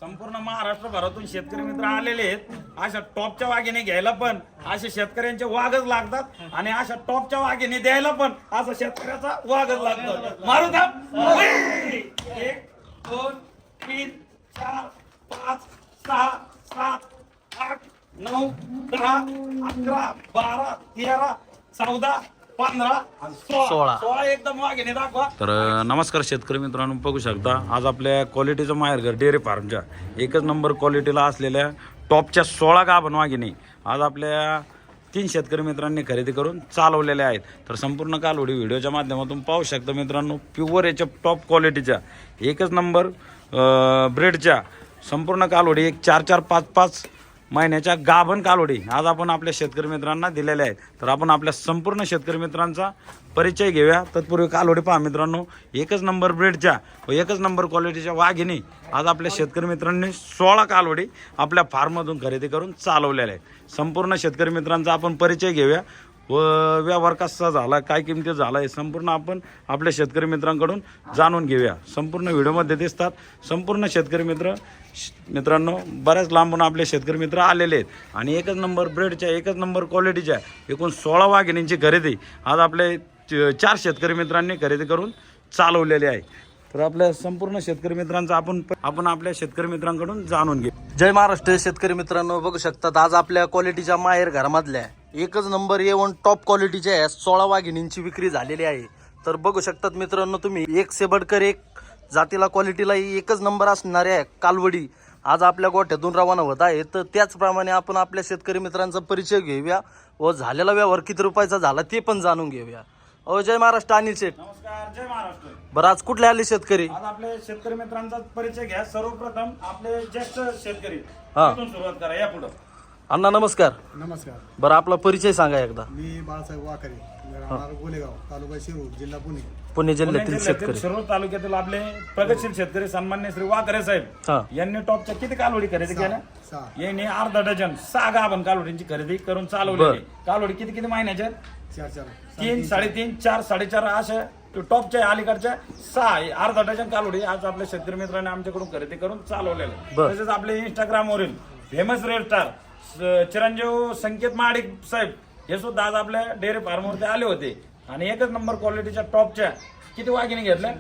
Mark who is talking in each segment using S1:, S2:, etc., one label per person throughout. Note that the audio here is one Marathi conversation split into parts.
S1: संपूर्ण महाराष्ट्रभरातून शेतकरी मित्र आलेले आहेत. अशा टॉपच्या वाघिणी घ्यायला पण असे शेतकऱ्यांचे वाघच लागतात आणि अशा टॉपच्या वाघिणी द्यायला पण असा शेतकऱ्याचा वाघच लागतो. मारू का? 1 2 3 4 5 6 7 8 9 10 11 12 13 14 15 आणि 16 एकदम वाघिणी दाखवा. तर नमस्कार शेतकरी मित्रांनो, बघू शकता आज आपल्या क्वालिटीचं माहेरघर डेअरी फार्मच्या एकच नंबर क्वालिटीला असलेल्या टॉपच्या 16 गाभण वाघिणी आज आपल्या 3 शेतकरी मित्रांनी खरेदी करून चालवलेल्या आहेत. तर संपूर्ण कालवडी व्हिडिओच्या माध्यमातून पाहू शकता मित्रांनो, प्युअर याच्या टॉप क्वालिटीच्या एकच नंबर ब्रेडच्या संपूर्ण कालवडी एक 4-4 5-5 महिन्याच्या गाभण कालवडी आज आपण आपल्या शेतकरी मित्रांना दिलेल्या आहेत. तर आपण आपल्या संपूर्ण शेतकरी मित्रांचा परिचय घेऊया. तत्पूर्वी कालवडी पहा मित्रांनो, एकच नंबर ब्रेडच्या व एकच नंबर क्वालिटीच्या वाघिणी आज आपल्या शेतकरी मित्रांनी 16 कालवडी आपल्या फार्ममधून खरेदी करून चालवलेल्या आहेत. संपूर्ण शेतकरी मित्रांचा आपण परिचय घेऊया व व्यवहार कसा झाला, काय किमती झाला हे संपूर्ण आपण आपल्या शेतकरी मित्रांकडून जाणून घेऊया. संपूर्ण व्हिडिओमध्ये दिसतात संपूर्ण शेतकरी मित्रांनो बऱ्याच लांबून आपले शेतकरी मित्र आलेले आहेत आणि एकच नंबर ब्रेडच्या एकच नंबर क्वालिटीच्या एकूण 16 वाघिणींची खरेदी आज आपले 4 शेतकरी मित्रांनी खरेदी करून चालवलेली आहे. तर आपल्या संपूर्ण शेतकरी मित्रांचा आपण आपल्या शेतकरी मित्रांकडून जाणून घेऊ.
S2: जय महाराष्ट्र शेतकरी मित्रांनो, बघू शकतात आज आपल्या क्वालिटीच्या माहेर घरामधल्या एकच नंबर A1 टॉप क्वालिटीच्या 16 वाघिणींची विक्री झालेली आहे. तर बघू शकतात मित्रांनो तुम्ही, एक से बढ़कर एक जातीला क्वालिटीला एकच नंबर असणाऱ्या कालवडी आज आपल्या गोठ्यातून रवाना होत आहे. तर त्याचप्रमाणे आपण आपल्या शेतकरी मित्रांचा परिचय घेऊया व झालेला व्यवहार किती रुपयाचा झाला ते पण जाणून घेऊया. जय महाराष्ट्र अनिल शेठ.
S1: नमस्कार, जय महाराष्ट्र.
S2: बरं, आज कुठले आले शेतकरी?
S1: आज आपले शेतकरी मित्रांचा परिचय घ्या. सर्वप्रथम आपले ज्येष्ठ शेतकरी
S2: हा.
S1: इथून सुरुवात करा. या पुढे
S2: अण्णा नमस्कार.
S3: नमस्कार,
S2: बरं, आपला परिचय सांगा एकदा.
S3: मी बाळासाहेब वाकरे, राहणार गोलेगाव, तालुका शिरूर, जिल्हा पुणे.
S2: पुणे जिल्ह्यातील शेतकरी.
S1: शिरूर तालुक्यातील आपले प्रगतशील शेतकरी सन्मान्य श्री वाकरे
S2: हा.
S1: साहेब यांनी टॉपच्या किती कालवडी खरेदी केल्या?
S3: 6.
S1: यांनी अर्धा डझन 6 गाभण कालवडींची खरेदी करून चालवलेली. कालवडी किती महिन्याच्या?
S3: 4
S1: 3, 3.5, 4, 4.5 अशा टॉपच्या अलीकडच्या 6 अर्धा डझन कालवडी आज आपल्या शेतकरी मित्रांनी आमच्याकडून खरेदी करून चालवलेल्या. तसेच आपले इंस्टाग्रामवरील फेमस रेड स्टार चिरंजीव संकेत महाडिक साहेब हे सुद्धा आज आपल्या डेअरी फार्मवरती आले होते आणि एकच नंबर क्वालिटीच्या टॉपच्या किती वाघिणी घेतल्या?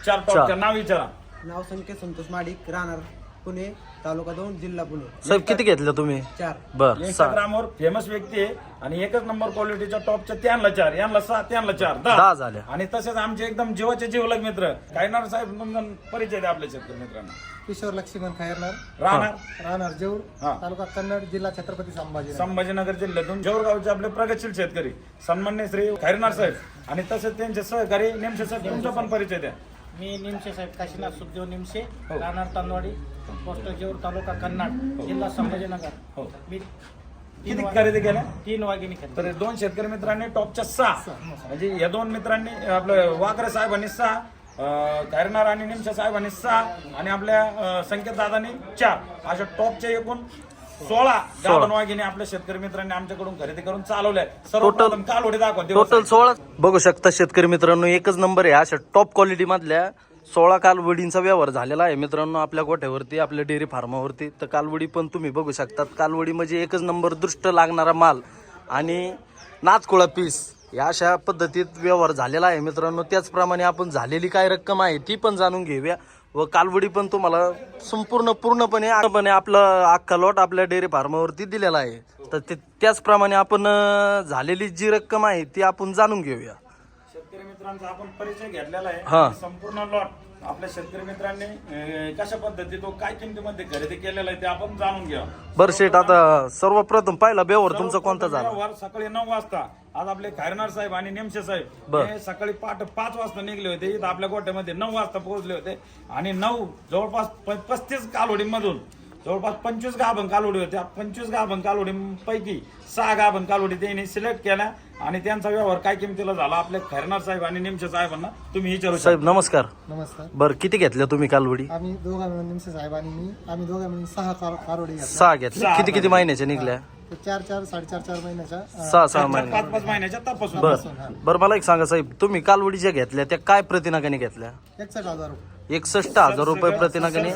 S1: 4 टॉपच्या. नाव विचारा.
S4: नाव संकेत संतोष माडिक, राहणार पुणे, तालुका 2, जिल्हा पुणे.
S2: साहेब किती घेतलं तुम्ही?
S4: 4.
S2: बर,
S1: इंस्टाग्रामवर फेमस व्यक्ती आहे आणि एकच नंबर क्वालिटीच्या टॉपच्या त्यांना 4, यांना 6, त्यांना 4,
S2: 10 झाल्या.
S1: आणि तसेच आमचे एकदम जीवाचे जीवलग मित्र कायनार साहेब तुमचा परिचय द्या आपल्या शेतकरी मित्रांना.
S4: किशोर लक्ष्मण खैरनार,
S1: राहणार
S4: जेऊर,
S1: हा.
S4: तालुका कन्नड, जिल्हा छत्रपती
S1: संभाजीनगर जिल्ह्यातून जेवरगावचे आपले प्रगतशील शेतकरी सन्मान्य श्री खैरनार साहेब आणि तसेच त्यांचे सहकारी नेमसे साहेब तुमचा पण परिचय द्या.
S5: मी निमशे साहेब काशीनाथ सुखदेव निमशे, राहणार तांदवाडी, पोस्ट जेऊर, तालुका कन्नड, जिल्हा संभाजीनगर.
S1: हो.
S5: मी
S1: किती खरेदी केल्या?
S5: 3 वाघिणी खरेदी.
S1: तर 2 शेतकरी मित्रांनी टॉपच्या 6 म्हणजे या 2 मित्रांनी आपलं वाकरे साहेबांनी 6, खैरनार आणि निमशे साहेबांनी 6 आणि आपल्या संकेत दादांनी 4 अशा टॉपच्या एकूण 16 गाभण वाघिणी आपल्या शेतकरी मित्रांनी आमच्याकडून खरेदी करून चालवल्या. सर्वप्रथम कालवडी दाखवा.
S2: टोटल 16 बघू शकता शेतकरी मित्रांनो, एकच नंबर आहे अशा टॉप क्वालिटी मधल्या 16 कालवडींचा व्यवहार झालेला आहे मित्रांनो आपल्या गोठ्यावरती, आपल्या डेअरी फार्मावरती. तर कालवडी पण तुम्ही बघू शकतात. कालवडी म्हणजे एकच नंबर दृष्ट लागणारा माल आणि नाचकुळा पीस या अशा पद्धतीत व्यवहार झालेला आहे मित्रांनो. त्याचप्रमाणे आपण झालेली काय रक्कम आहे ती पण जाणून घेऊया व कालवडी पण तुम्हाला पूर्णपणे आपलं अख्खा लॉट आपल्या डेअरी फार्मावरती दिलेला आहे. तर त्याचप्रमाणे आपण झालेली जी रक्कम आहे ती आपण जाणून घेऊया.
S1: शेतकरी मित्रांचा आपण परिचय घेतलेला
S2: हा.
S1: आहे. संपूर्ण लॉट आपल्या शेतकरी मित्रांनी कशा पद्धतीत काय किमतीमध्ये खरेदी केलेला आहे ते आपण जाणून घ्या.
S2: बरं शेठ, आता सर्वप्रथम पहिला व्यवहार तुमचा कोणता झाला?
S1: व्यवहार सकाळी 9 वाजता आज आपले खैरनार साहेब आणि नेमशे साहेब हे सकाळी 5 वाजता निघले होते. इथं आपल्या गोठ्यामध्ये 9 वाजता पोहोचले होते आणि 9 जवळपास 35 कालवडीमधून जवळपास 25 गाभण कालवडी होत्या. 25 गाभण कालवडींपैकी 6 गाभण कालवडी त्यांनी सिलेक्ट केल्या आणि त्यांचा व्यवहार काय किमतीला झाला आपल्या खैरनार साहेब आणि निमशे साहेबांना तुम्ही विचारू शकता.
S2: साहेब नमस्कार.
S4: नमस्कार.
S2: बरं, किती घेतल्या तुम्ही कालवडी?
S4: आम्ही दोघा मिळून निमसे साहेब आणि आम्ही दोघा मिळून 6 कारोडी
S2: 6 घेतल्या. किती महिन्याच्या निघल्या?
S3: 4 4.5 महिन्याच्या
S2: 6 महिने
S1: 5 महिन्याच्या तपासून.
S2: बर मला एक सांगा साहेब, तुम्ही कालवडी ज्या घेतल्या त्या काय प्रतिनागाने घेतल्या?
S3: 61,000 रुपये.
S2: 61,000 रुपये प्रतिनागाने.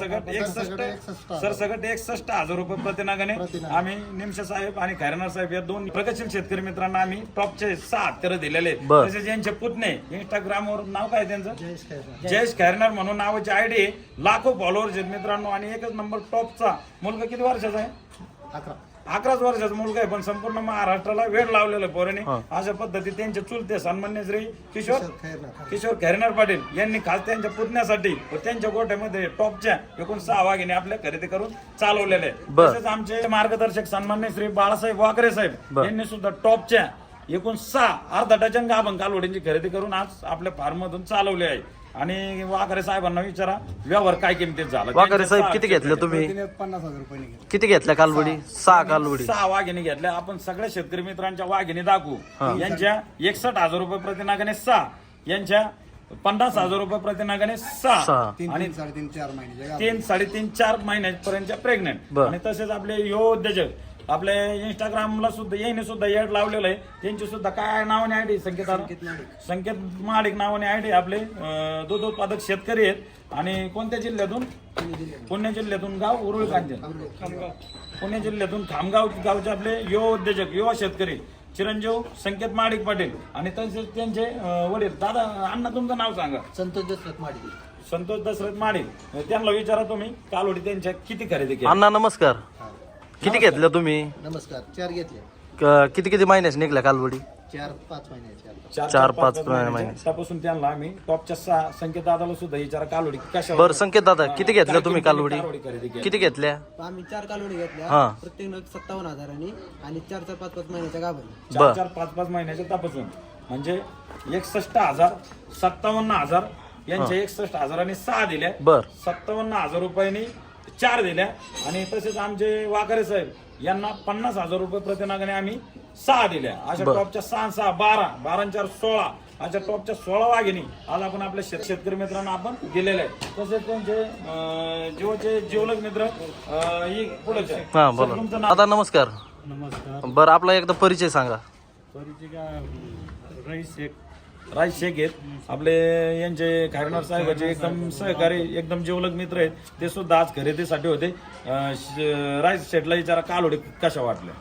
S1: सरसकट 61,000 रुपये प्रतिनागाने आम्ही निमशे साहेब आणि खैरनार साहेब या दोन प्रगतशील शेतकरी मित्रांना आम्ही टॉपचे 6 हत्यारं दिलेले आहेत.
S2: बर.
S1: तसेच यांचे पुतणे इंस्टाग्रामवर नाव काय त्यांचं
S3: जयेश खैरनार.
S1: जयेश खैरनार म्हणून नावाची आयडी, लाखो फॉलोअर्स आहेत मित्रांनो. आणि एकच नंबर टॉपचा मुलगा किती वर्षाचा आहे? 11 वर्षाचा मुलगा आहे, पण संपूर्ण महाराष्ट्राला वेळ लावलेला पोराने. अशा पद्धती त्यांचे चुलते सन्मान्य श्री किशोर खैरनार पाटील यांनी खास त्यांच्या पुतण्यासाठी व त्यांच्या गोठ्यामध्ये टॉपच्या एकूण 6 वाघिणी आपल्या खरेदी करून चालवलेले आहे. तसेच आमचे मार्गदर्शक सन्मान्य श्री बाळासाहेब वाकरे साहेब यांनी सुद्धा टॉपच्या एकूण 6 अर्धा डझन गाभण कालवडींची खरेदी करून आज आपल्या फार्म मधून चालवले आहे. आणि वाकरे साहेबांना विचारा व्यवहार काय किमतीत झाला.
S2: वाकरे साहेब किती घेतल्या तुम्ही?
S3: 50,000 रुपये घेतले.
S2: किती घेतल्या कालवडी? 6 कालवडी.
S1: 6 वाघिणी घेतल्या. आपण सगळ्या शेतकरी मित्रांच्या वाघिणी दाखवू. यांच्या 61,000 रुपये प्रतिनागाने 6, यांच्या 50,000 रुपये प्रतिनागाने 6 आणि
S3: 3 3.5 4 महिन्याच्या
S1: 3 3.5 4 महिन्यापर्यंत प्रेग्नेंट. आणि तसेच आपले युवा उद्योजक आपले इंस्टाग्रामला सुद्धा याने सुद्धा एड लावलेलं आहे. त्यांची सुद्धा काय नावाने आयडी? संकेत माडिक नावाने आयडी. आपले दूध उत्पादक शेतकरी आहेत. आणि कोणत्या जिल्ह्यातून? पुणे जिल्ह्यातून. गाव उरुळ कांचन. पुणे जिल्ह्यातून खामगाव गावचे आपले युवा उद्योजक युवा शेतकरी चिरंजीव संकेत माडिक पाटील. आणि तसेच त्यांचे वडील दादा अण्णा तुमचं नाव सांगा.
S4: संतोष दशरथ माडिक.
S1: संतोष दशरथ माडिक. त्यांना विचारा तुम्ही कालवडी त्यांच्या किती खरेदी केली.
S2: अण्णा नमस्कार. किती घेतल्या तुम्ही?
S4: नमस्कार. 4 घेतले.
S2: किती महिन्याची निघल्या कालवडी?
S4: 4-5 महिन्याच्या.
S2: 4-5 महिन्याच्या.
S1: त्यापासून त्यांना आम्ही टॉपच्या 6 संकेत दादाला सुद्धा विचारा कालवडी कशा.
S2: बरं संकेत दादा किती घेतल्या तुम्ही कालवडी?
S1: खरेदी केली.
S2: किती घेतल्या?
S4: आम्ही 4 कालवडी घेतल्या.
S2: हा.
S4: प्रत्येक 57,000 आणि 4-5 महिन्याच्या गाभण.
S1: 4 5 महिन्याच्या तपासून म्हणजे 61,000 57,000 यांच्या 61,000 आणि 6 दिल्या.
S2: बर.
S1: 57,000 रुपयांनी 4 दिल्या. आणि तसेच आमचे वाकरे साहेब यांना 50,000 रुपये प्रतिनागाने आम्ही 6 दिल्या. अशा टॉपच्या 6 12 12 4 16 अशा टॉपच्या 16 वाघिणी आज आपण आपल्या शेतकरी मित्रांना आपण दिलेले आहेत. तसेच त्यांचे जीवचे जीवलग मित्र पुढे.
S2: हा बोला दादा नमस्कार.
S5: नमस्कार.
S2: बरं आपला एकदा परिचय सांगा.
S1: राज शेख आहेत आपले. यांचे खैरनार साहेबाचे एकदम सहकारी एकदम जीवलग मित्र आहेत. ते सुद्धा आज खरेदीसाठी होते. राज शेठला विचारा कालवडी कशा वाटल्या.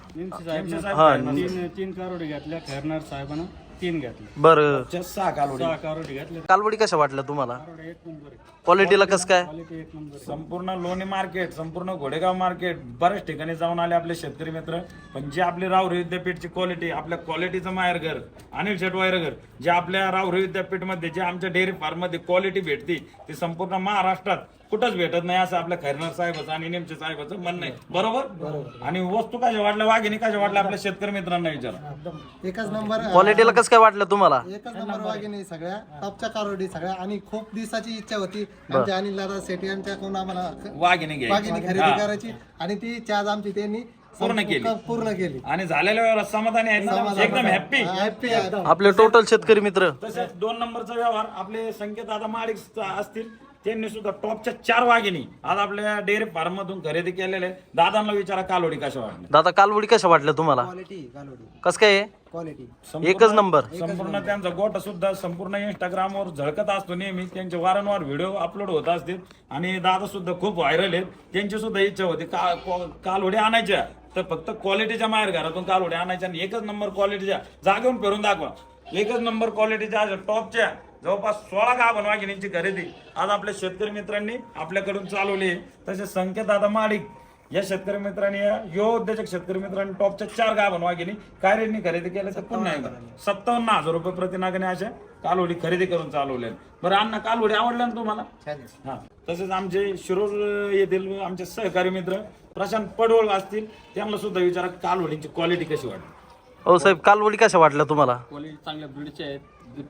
S5: तीन कारोडी घेतल्या. खैरनार साहेबांना 3 घेतल्या.
S2: बरं
S1: 6 कालवडी.
S5: 6 कारोडी घेतल्या.
S2: कालवडी कशा वाटल्या तुम्हाला?
S5: एक नंबर आहे.
S2: क्वालिटीला कसं काय?
S5: क्वालिटी एक नंबर आहे.
S1: संपूर्ण लोणी मार्केट संपूर्ण घोडेगाव मार्केट बऱ्याच ठिकाणी जाऊन आले आपले शेतकरी मित्र. पण जे आपली राहुरी विद्यापीठची क्वालिटी आपल्या क्वालिटीचं माहेरघर अनिल शेट वायरघर जे आपल्या राहुरी विद्यापीठमध्ये जे आमच्या डेअरी फार्ममध्ये क्वालिटी भेटते ती संपूर्ण महाराष्ट्रात कुठंच भेटत नाही असं आपल्या खैरनार साहेबाचं आणि नेमचे साहेबाचं म्हणणं आहे. बरोबर. आणि वस्तू कशा वाटल्या वाघिणी कशा वाटल्या आपल्या शेतकरी मित्रांना विचारा.
S3: एकच नंबर.
S2: क्वालिटीला कसं काय वाटलं तुम्हाला?
S3: एकच नंबर वाघिणी सगळ्या टॉपच्या कारोडी सगळ्या. आणि खूप दिवसाची इच्छा होती आमच्या अनिल दादा सेठी यांच्याकडून आम्हाला
S1: वाघिणी
S3: वाघिणी
S1: घ्यायची
S3: खरेदी करायची. आणि ती चार्ज आमची त्यांनी पूर्ण केली.
S1: आणि झालेल्या व्यवहार समाधानी आहेत ना? एकदम हॅप्पी.
S2: आपले टोटल शेतकरी मित्र.
S1: तसेच 2 नंबरचा व्यवहार आपले संकेत दादा माडिक असतील. त्यांनी सुद्धा टॉपच्या 4 वाघिणी आज आपल्या डेअरी फार्म मधून खरेदी केलेले. दादांना विचारा कालवडी कशा वाटल्या.
S2: दादा कालवडी कशा वाटल्या तुम्हाला?
S4: क्वालिटी कालवडी.
S2: कसं काय आहे?
S4: क्वालिटी
S2: एकच नंबर.
S1: संपूर्ण त्यांचा गोठा सुद्धा संपूर्ण इंस्टाग्रामवर झळकत असतो नेहमी. त्यांचे वारंवार व्हिडिओ अपलोड होत असतील. आणि दादा सुद्धा खूप व्हायरल आहेत. त्यांची सुद्धा इच्छा होती कालवडी आणायच्या तर फक्त क्वालिटीच्या माहेर घरातून कालवडी आणायच्या. आणि एकच नंबर क्वालिटीच्या जागेवरून फिरून दाखवा. एकच नंबर क्वालिटीच्या टॉपच्या जवळपास 16 गाभण वाघिणींची खरेदी आज आपल्या शेतकरी मित्रांनी आपल्याकडून चालवली आहे. तसेच संकेत दादा माडिक या शेतकरी मित्रांनी युवा उद्योजक शेतकरी मित्रांनी टॉपच्या 4 गाभण वाघिणी काय रेटनी खरेदी केल्या तर पुन्हा एकदा 57,000 रुपये प्रतिनागाने अशा कालवडी खरेदी करून चालवल्या. बरं अण्णा कालवडी आवडल्या ना तुम्हाला? हा. तसेच आमचे शिरूर येथील आमचे सहकारी मित्र प्रशांत पडवळ असतील. त्यांना सुद्धा विचारा कालवडीची क्वालिटी कशी वाटली.
S2: हो साहेब कालवडी कशा वाटल्या तुम्हाला?
S6: क्वालिटी चांगल्या ब्रीडच्या आहेत.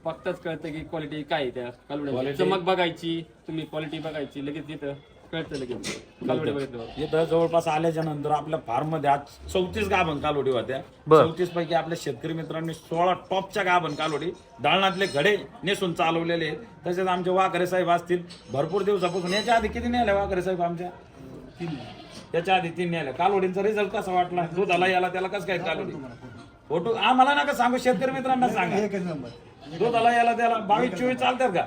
S6: फक्तच कळतं की क्वालिटी काय आहे त्या कालवड्या. चमक बघायची तुम्ही, क्वालिटी बघायची लगेच तिथं कळतं लगेच कालवडी बघितल्यावर.
S1: इथं जवळपास आल्याच्या नंतर आपल्या फार्म मध्ये आज 34 गाभण कालवडी होत्या. 34 पैकी आपल्या शेतकरी मित्रांनी 16 टॉपच्या गाभण कालवडी दाळणातले घडे नेसून चालवलेले आहेत. तसेच आमचे वाकरे साहेब असतील. भरपूर दिवसापासून याच्या आधी किती नेल्या वाकरे साहेब आमच्या? त्याच्या आधी 3 न्यायला. कालवडींचा रिझल्ट कसा वाटला? दुधाला याला त्याला कसं काय कालवडी? फोटो आम्हाला नका सांगू, शेतकरी मित्रांना सांगा. दुधाला याला त्याला 22-24 चालतात का?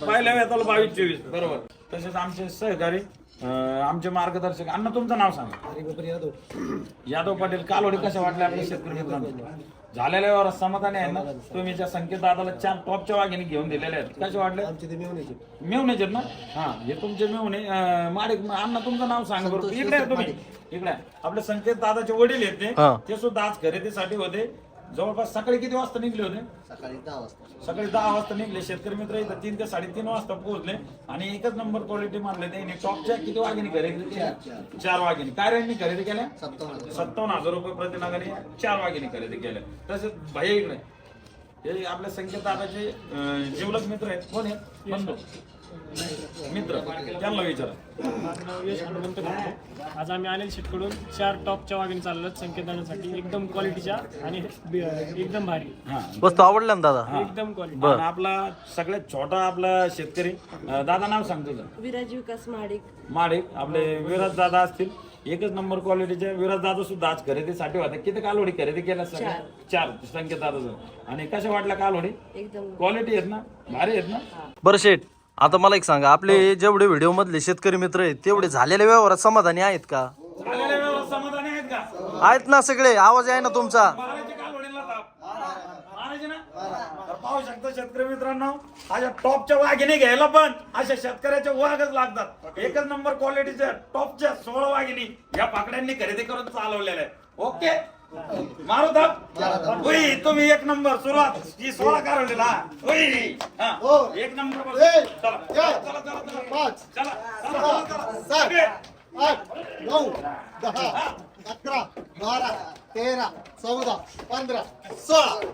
S1: पहिल्या वेळेला 22-24 बरोबर. तसेच आमचे सहकारी आमचे मार्गदर्शक. अण्णा तुमचं नाव सांगा. यादव पाटील. कालवडी कशा वाटल्या आपल्या शेतकरी मित्रांना? झालेल्या व्यवहारात समाधानी आहे ना? तुम्ही ज्या संकेत दादाला 4 टॉपच्या वाघिणी घेऊन दिलेल्या आहेत, कसे वाटले? मेवण्याचे ना? हा, हे तुमचे मेवणे. माडिक अण्णा तुमचं नाव सांगा बरोबर. इकडे आहे तुम्ही, इकडे आहे. आपले संकेत दादाचे वडील आहेत ते सुद्धा आज खरेदीसाठी होते. जवळपास सकाळी किती वाजता निघले होते?
S3: सकाळी 10 वाजता.
S1: सकाळी 10 वाजता निघले. शेतकरी मित्र इथं 3 ते 3:30 वाजता पोहोचले आणि एकच नंबर क्वालिटी मानले. त्यांनी टॉपच्या किती वाघिणी खरेदी केल्या? 4 वाघिणी. काय रेंजनी खरेदी केल्या? 57,000 रुपये प्रति नगाने 4 वाघिणी खरेदी केल्या. तसेच भाई इकडे हे आपल्या संकेत दादाचे जीवलग मित्र आहेत. कोण आहेत? बंधू मित्र, त्यांना विचारा.
S7: आज आम्ही अनिल शेटकडून 4 टॉपच्या वाघिणी चाललो संकेतासाठी, एकदम क्वालिटीच्या आणि एकदम भारी.
S2: वस्तू आवडल्या ना दादा?
S7: एकदम क्वालिटी.
S1: आणि आपला सगळ्यात छोटा आपला शेतकरी दादा नाव सांग तुझं.
S8: विराज विकास
S1: माडिक. आपले विराज दादा असतील. एकच नंबर क्वालिटीचे विराज दादा सुद्धा आज खरेदीसाठी होते. किती कालवडी खरेदी केल्या? सगळ्या 4 संकेत दादाचं. आणि कशा वाटल्या कालवडी?
S8: एकदम
S1: क्वालिटी आहेत ना? भारी आहेत ना?
S2: बरं शेठ, आता मला एक सांगा, आपले जेवढे व्हिडिओ मधले शेतकरी मित्र आहेत तेवढे झालेल्या व्यवहारात समाधानी आहेत का?
S1: झालेल्या व्यवहारात समाधानी आहेत का?
S2: आहेत ना सगळे? आवाज आहे ना तुमचा?
S1: मारायचे कालवडीला ताप. मारायचे ना? तर पाहू शकता शेतकरी मित्रांनो, अशा टॉपच्या वाघिणी घ्यायला पण अशा शेतकऱ्याच्या वाघच लागतात. एकच नंबर क्वालिटीच्या टॉपच्या 16 वाघिणी या पाकड्यांनी खरेदी करून चालवलेल्या आहेत. ओके, मारू दाब. होई तुम्ही एक नंबर सुरुवात ही 16 काढलेला. होई एक नंबर. चला चला चला चला
S3: 5
S1: चला
S3: 7 8 9 10 11 12 13 14 15 16.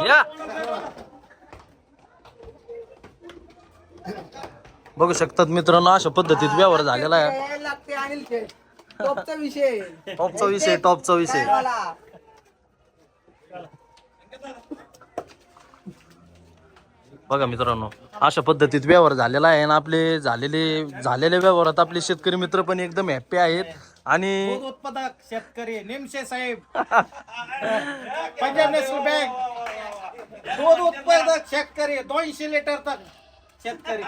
S2: या बघू शकतात मित्रांनो, अशा पद्धतीत व्यवहार झालेला आहे.
S4: लागते अनिल शेठ. टॉपचा विषय.
S2: टॉपचा विषय. बघा मित्रांनो, अशा पद्धतीत व्यवहार झालेला आहे आणि आपले झालेल्या व्यवहारात आपले शेतकरी मित्र पण एकदम हॅप्पी आहेत. आणि
S5: दूध उत्पादक शेतकरी निमशे साहेब, पंजाब नॅशनल बँक. दूध उत्पादक शेतकरी 200 लिटर तक शेतकरी.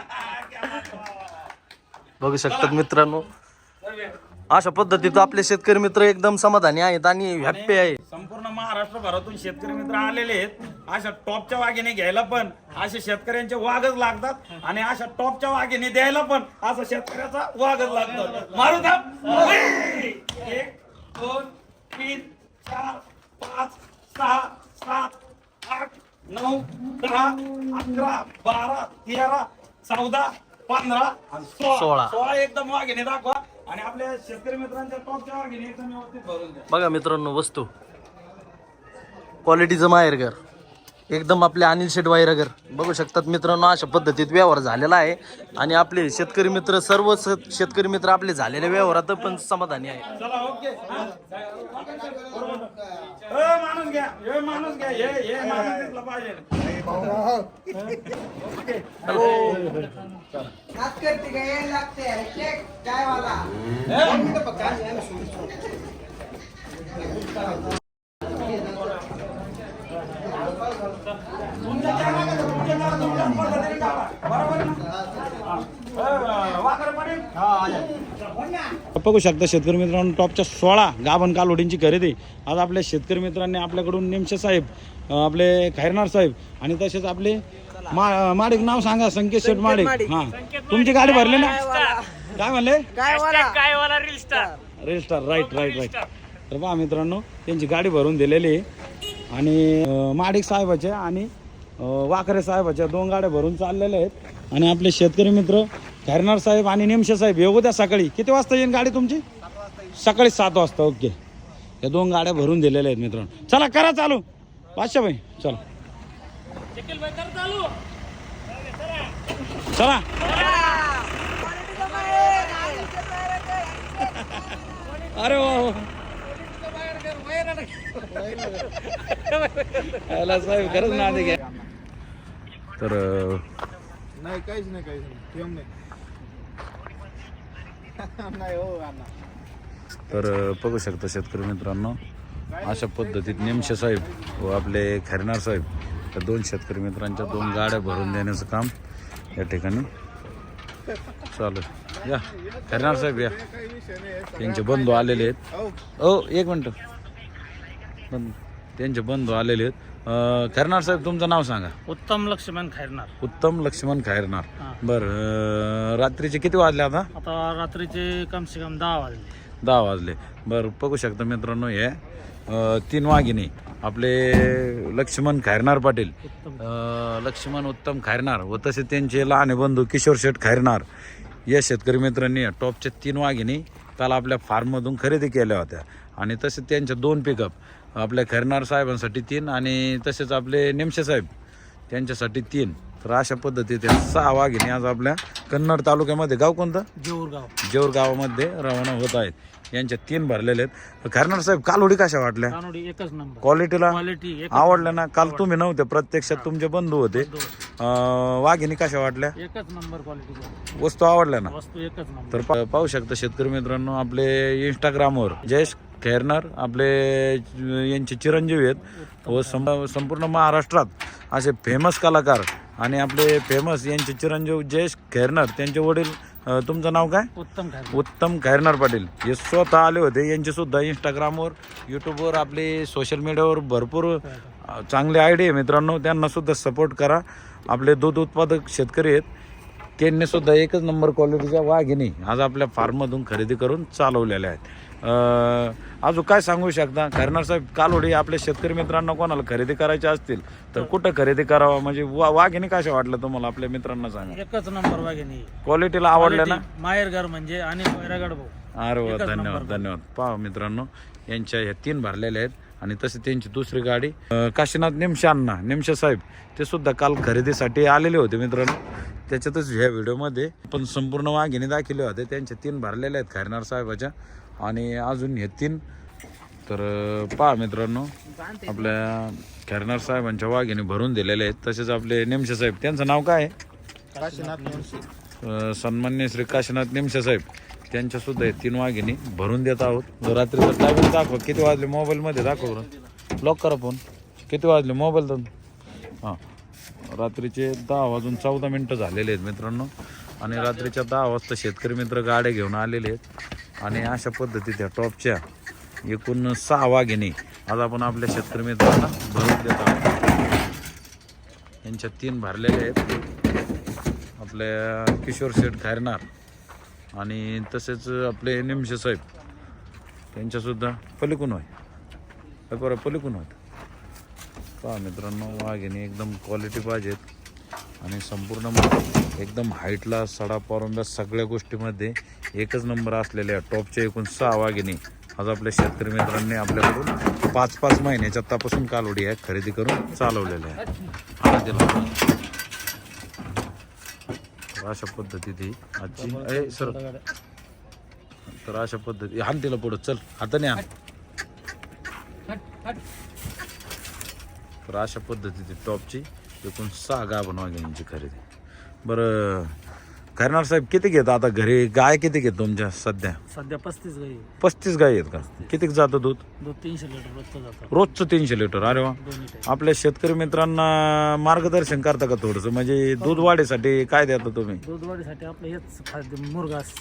S2: बघू शकतात मित्रांनो, अशा पद्धतीत आपले शेतकरी मित्र एकदम समाधानी आहेत आणि हॅप्पी आहे.
S1: संपूर्ण महाराष्ट्रभरातून शेतकरी मित्र आलेले आहेत. अशा टॉपच्या वाघिणी घ्यायला पण असे शेतकऱ्यांचे वाघच लागतात आणि अशा टॉपच्या वाघिणी द्यायला पण असा शेतकऱ्याचा वाघच लागतात. मारू द्या. 1 2 3 4 5 6 7 8 9 10 11 12 13 14 15 आणि 16. 16 एकदम वाघिणी दाखवा आणि आपल्या शेतकरी मित्रांच्या टॉपच्या वाघिणी एकदम व्यवस्थित भरून द्या.
S2: बघा मित्रांनो, वस्तू क्वालिटीचं माहेरघर एकदम आपले अनिल शेट वायरगर. बघू शकतात मित्रांनो, अशा पद्धतीत व्यवहार झालेला आहे आणि आपले शेतकरी मित्र सर्व शेतकरी मित्र आपले झालेल्या व्यवहारात पण समाधानी आहे.
S1: चला ओके. माणूस घ्या, हे माणूस घ्या, हे माणूस दिसला पाहिजे.
S4: नाच करते का? यायला लागते. चेक काय वाला.
S1: बघू शकता शेतकरी मित्रांनो, टॉपच्या 16 गाभण कालवडींची खरेदी आज आपल्या शेतकरी मित्रांनी आपल्याकडून निमशे साहेब, आपले खैरनार साहेब आणि तसेच आपले माडिक. नाव सांगा. संकेत शेठ माडिक. हा, तुमची गाडी भरली ना? काय म्हणले? Reel star. राईट. तर पहा मित्रांनो, त्यांची गाडी भरून दिलेली आहे आणि माडिक साहेबाच्या आणि वाकरे साहेबाच्या 2 गाड्या भरून चाललेल्या आहेत. आणि आपले शेतकरी मित्र खैरनार साहेब आणि निमशे साहेब हे उद्या सकाळी किती वाजता येईल गाडी तुमची? सकाळी 7 वाजता. ओके, या 2 गाड्या भरून दिलेल्या आहेत मित्रांनो. चला करा चालू. पाचशे भाई चला चला. अरे वा साहेब, खरंच ना घ्या. तर
S3: नाही काहीच नाही ठेवून नाही. नाही हो अण्णा.
S8: तर बघू शकता शेतकरी मित्रांनो, अशा पद्धतीत निमशे साहेब व आपले खैरनार साहेब या 2 शेतकरी मित्रांच्या 2 गाड्या भरून देण्याचं काम या ठिकाणी चालू आहे. या खैरनार साहेब या, त्यांचे बंधू आलेले आहेत. ओ एक मिनटं, त्यांचे बंधू आलेले आहेत. खैरनार साहेब तुमचं नाव सांगा.
S5: उत्तम लक्ष्मण खैरनार.
S8: उत्तम लक्ष्मण खैरनार. बरं, रात्रीचे किती वाजले आता?
S5: आता रात्रीचे कम से कम 10 वाजले.
S8: 10 वाजले. बरं, बघू शकता मित्रांनो, हे 3 वाघिणी आपले लक्ष्मण खैरनार पाटील, लक्ष्मण उत्तम खैरनार व तसे त्यांचे लहान बंधू किशोर शेठ खैरनार या शेतकरी मित्रांनी टॉपच्या 3 वाघिणी काल आपल्या फार्ममधून खरेदी केल्या होत्या. आणि तसे त्यांच्या 2 पिकअप आपल्या खैरनार साहेबांसाठी 3 आणि तसेच आपले निमशे साहेब त्यांच्यासाठी 3. तर अशा पद्धतीने 6 वाघिणी आज आपल्या कन्नड तालुक्यामध्ये, गाव कोणतं? जेऊर गावामध्ये रवाना होत आहेत. यांच्या 3 भरलेले आहेत. खैरनार साहेब, कालवडी कशा वाटल्या?
S5: एकच नंबर.
S8: क्वालिटीला
S5: क्वालिटी
S8: आवडल्या ना? काल तुम्ही नव्हते, प्रत्यक्षात तुमचे बंधू होते. वाघिणी कशा वाटल्या?
S5: एकच नंबर क्वालिटी.
S8: वस्तू आवडल्या ना?
S5: वस्तू एकच नंबर.
S8: तर पाहू शकता शेतकरी मित्रांनो, आपले इंस्टाग्रामवर जयेश खैरनार आपले यांचे चिरंजीवी आहेत व संपूर्ण महाराष्ट्रात असे फेमस कलाकार आणि आपले फेमस यांचे चिरंजीव जयेश खैरनार, त्यांचे वडील, तुमचं नाव काय? उत्तम खैरनार पाटील, हे स्वतः आले होते. यांचे सुद्धा इंस्टाग्रामवर, यूट्यूबवर, आपले सोशल मीडियावर भरपूर चांगले आयडिया मित्रांनो. त्यांना सुद्धा सपोर्ट करा. आपले दूध उत्पादक शेतकरी आहेत, त्यांनी सुद्धा एकच नंबर क्वालिटीच्या वाघिणी आज आपल्या फार्ममधून खरेदी करून चालवलेल्या आहेत. अजून काय सांगू शकता खैरनार साहेब? कालवडी आपल्या शेतकरी मित्रांना कोणाला खरेदी करायचे असतील तर कुठं खरेदी करावं? म्हणजे वाघिणी कशा वाटलं तुम्हाला? आपल्या मित्रांना सांगा.
S5: एकच नंबर वाघिणी.
S8: क्वालिटीला आवडल्या ना?
S5: माहेरघर म्हणजे आणि वैरागड भाऊ.
S8: अरे वा, धन्यवाद धन्यवाद. पहा मित्रांनो, यांच्या ह्या 3 भरलेल्या आहेत. आणि तसे त्यांची दुसरी गाडी काशीनाथ निमशे साहेब, ते सुद्धा काल खरेदीसाठी आलेले होते मित्रांनो. त्याच्यातच ह्या व्हिडिओमध्ये पण संपूर्ण वाघिणी दाखवले होते. त्यांचे 3 भरलेले आहेत खैरनार साहेबाच्या, आणि अजून हे 3. तर पहा मित्रांनो, आपल्या खैरनार साहेबांच्या वाघिणी भरून दिलेले आहेत. तसेच आपले निमशे साहेब, त्यांचं नाव काय आहे? सन्मान्य श्री काशीनाथ निमशे साहेब, त्यांच्या सुद्धा हे 3 वाघिणी भरून देत आहोत. रात्रीचा टायमिंग दाखवा, किती वाजले मोबाईलमध्ये दाखव बरं. लॉक करा फोन. किती वाजले मोबाईल तर? हां, रात्रीचे 10:14 झालेले आहेत मित्रांनो. आणि रात्रीच्या 10 वाजता शेतकरी मित्र गाड्या घेऊन आलेले आहेत. आणि अशा पद्धतीच्या टॉपच्या एकूण 6 वाघिणी आज आपण आपल्या शेतकरी मित्रांना भरून देत आहोत. यांच्या 3 भरलेले आहेत आपल्या किशोर शेठ खैरनार आणि तसेच आपले निमशे साहेब, त्यांच्यासुद्धा पलिकून होय, बरं पलिकून होत. पहा मित्रांनो, वाघिणी एकदम क्वालिटी पाहिजेत आणि संपूर्ण एकदम हाईटला, सडा पारुंब्या सगळ्या गोष्टीमध्ये एकच नंबर असलेल्या टॉपच्या एकूण 6 वाघिणी आज आपल्या शेतकरी मित्रांनी आपल्याकडून 5-5 महिन्याच्या आतापासून कालवडी आहे खरेदी करून चालवलेल्या आहेत. अशा पद्धतीत ही आजची सर. तर अशा पद्धती हान तिला पुढं, चल हाताने हान. तर अशा पद्धतीची टॉपची एकूण 6 गाभण वाघिणींची खरेदी. बरं खैरनार साहेब, किती घेत आता घरी? गाय किती घेत तुमच्या सध्या?
S5: 35 गाई.
S8: 35 गाय आहेत का? किती जातं दूध?
S5: 300 लिटर रोजचं जातं.
S8: रोजचं 300 लिटर. अरे वा. आपल्या शेतकरी मित्रांना मार्गदर्शन करता का थोडंसं? म्हणजे दूध वाढीसाठी काय देता तुम्ही?
S5: दूध वाढीसाठी आपलं हेच खाद्य, मुरघास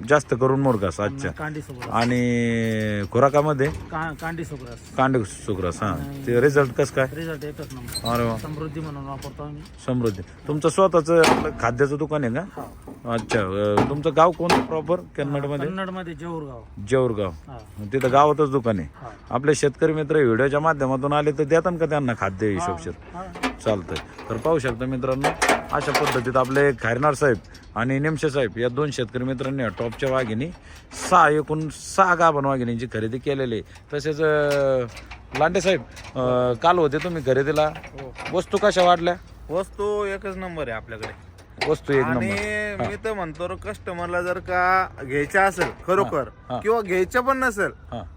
S8: जास्त करून मुरघास. अच्छा.
S5: कांडी सुग्रास.
S8: आणि खुराकामध्ये
S5: कांडी सुग्रास.
S8: कांडी सुग्रास. हा, ते रिझल्ट कसं काय?
S5: रिझल्ट एकच नंबर.
S8: अरे वा.
S5: समृद्धी म्हणून वापरतो आम्ही.
S8: समृद्धी. तुमचं स्वतःचं खाद्याचं दुकान आहे का? अच्छा. तुमचं गाव कोणतं प्रॉपर कन्नडमध्ये?
S5: कन्नडमध्ये
S8: जेऊरगाव. तिथं गावातच दुकान आहे. आपले शेतकरी मित्र व्हिडिओच्या माध्यमातून आले तर देतात का त्यांना खाद्य हिशोबशीर? चालतंय. तर पाहू शकता मित्रांनो, अशा पद्धतीत आपले खैरनार साहेब आणि निमशे साहेब या 2 शेतकरी मित्रांनी टॉपच्या वाघिणी एकूण 6 गाभण वाघिणींची खरेदी केलेली. तसेच लांडे साहेब, काल होते तुम्ही खरेदीला, वस्तू कशा वाटल्या?
S9: वस्तू एकच नंबर आहे आपल्याकडे.
S8: वस्तू एक
S9: आणि
S8: नंबर.
S9: मी तर म्हणतो कस्टमरला जर का घ्यायच्या असेल खरोखर किंवा घ्यायच्या पण नसेल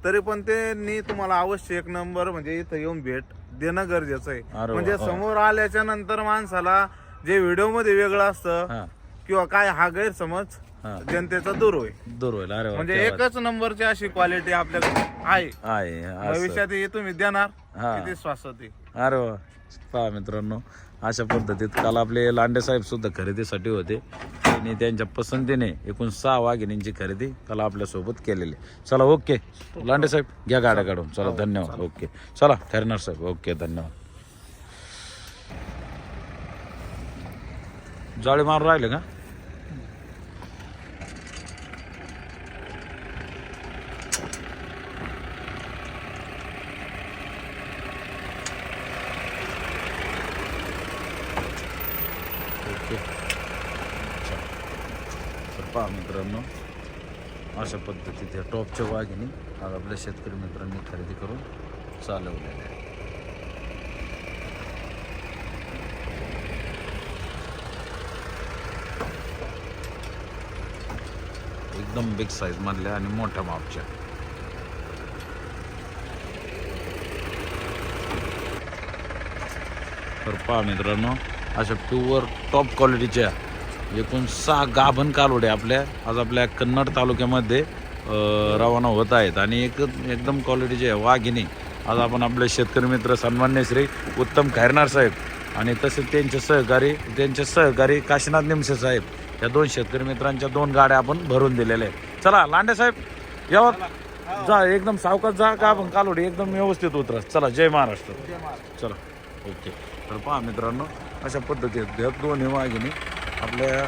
S9: तरी पण त्यांनी तुम्हाला अवश्य 1 नंबर म्हणजे इथं येऊन भेट देणं गरजेचं आहे. म्हणजे समोर आल्याच्या नंतर माणसाला जे व्हिडिओ मध्ये वेगळं असतं किंवा काय हा गैरसमज जनतेचा दूर होईल.
S8: दूर होईल. अरे वा,
S9: म्हणजे
S8: क्या बात.
S9: एकच नंबरची अशी क्वालिटी आपल्याकडे आहे.
S8: आहे असं.
S9: भविष्यात हे तुम्ही देणार
S8: हा.
S9: किती स्वास्थ्य.
S8: अरे वा, पहा मित्रांनो, अशा पद्धतीत काल आपले लांडे साहेब सुद्धा खरेदीसाठी होते आणि त्यांच्या पसंतीने एकूण 6 वाघिणींची खरेदी काल आपल्यासोबत केलेली. चला ओके लांडे साहेब, घ्या गाड्या काढून. चला धन्यवाद. ओके चला खैरनार साहेब, ओके धन्यवाद. जाळी मारून राहिले का? तर पहा मित्रांनो, अशा पद्धतीत या टॉपच्या वाघिणी आज आपल्या शेतकरी मित्रांनी खरेदी करून चालवलेल्या आहे. एकदम बिग साईज मधल्या आणि मोठ्या मापच्या. तर पहा मित्रांनो, अशा प्युअर टॉप क्वालिटीच्या एकूण 6 गाभण कालवडे आपल्या आज आपल्या कन्नड तालुक्यामध्ये रवाना होत आहेत. आणि एकदम क्वालिटीचे वाघिणी आज आपण आपले शेतकरी मित्र सन्मान्य श्री उत्तम खैरनार साहेब आणि तसेच त्यांचे सहकारी काशीनाथ निमसे साहेब या 2 शेतकरी मित्रांच्या 2 गाड्या आपण भरून दिलेल्या आहेत. चला लांडे साहेब यावं, जा एकदम सावकाश जा, गाभण कालवडी एकदम व्यवस्थित उतरा. चला जय महाराष्ट्र. चला ओके. तर पहा मित्रांनो, अशा पद्धतीत या 2 वाघिणी आपल्या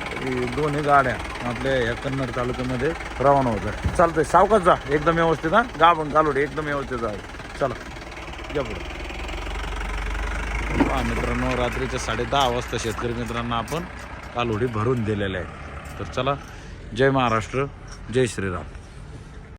S8: 2 गाड्या आपल्या या कन्नड तालुक्यामध्ये रवाना होतात. चालतंय, सावकाश जा एकदम व्यवस्थित. हा गाभण कालवडी एकदम व्यवस्थित जा. चला या पुढे. पहा मित्रांनो, रात्रीच्या 10:30 वाजता शेतकरी मित्रांना आपण कालवडी भरून दिलेल्या आहेत. तर चला जय महाराष्ट्र, जय श्रीराम.